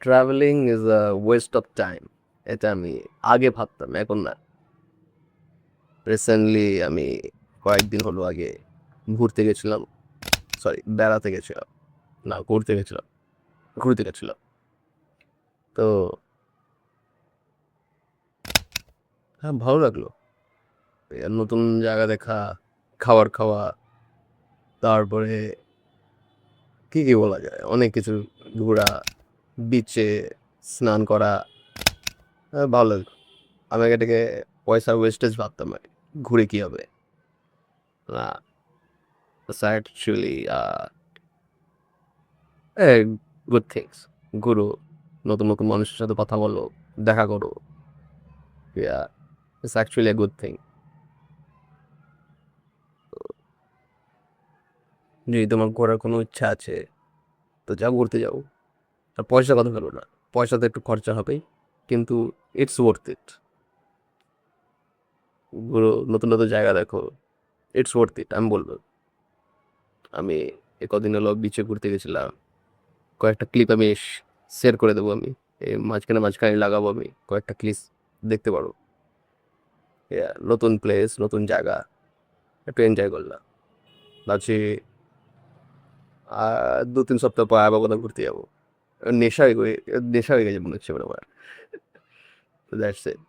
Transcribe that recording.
Travelling is a West of time. এটা আমি আগে ভাবতাম, এখন না। রিসেন্টলি আমি কয়েকদিন হলো আগে ঘুরতে গেছিলাম, সরি বেড়াতে গেছিলাম, না ঘুরতে গেছিলাম। তো হ্যাঁ, ভালো লাগলো। নতুন জায়গা দেখা, খাবার খাওয়া, তারপরে কি কি বলা যায়, অনেক কিছু, ঘোরা, বিচে স্নান করা, ভালো লাগলো। আমি এটাকে পয়সা ওয়েস্টেজ ভাবতাম আর কি। ঘুরে কি হবে, না, অ্যাকচুয়ালি গুড থিংস। ঘুরো, নতুন নতুন মানুষের সাথে কথা বলো, দেখা করো, it's actually a good thing. যদি তোমার ঘোরার কোনো ইচ্ছা আছে তো যাও, ঘুরতে যাও। আর পয়সার কথা বলো না, পয়সা তো একটু খরচা হবেই, কিন্তু ইটস ওয়ার্থ ইট। ঘুরো, নতুন নতুন জায়গা দেখো, ইটস ওয়ার্থ ইট আমি বলবো। আমি এ কদিন হলো বিচে ঘুরতে গেছিলাম। কয়েকটা ক্লিপ আমি শেয়ার করে দেবো, আমি এই মাঝখানে মাঝখানে লাগাবো, আমি কয়েকটা ক্লিপ দেখতে পারো। নতুন প্লেস, নতুন জায়গা, একটু এনজয় করলাম। ভাবছি 2-3 সপ্তাহ পর আবার কোথাও ঘুরতে যাবো। নেশা হয়ে নেশা হয়ে গেছে মনে হচ্ছে আমার। That's it.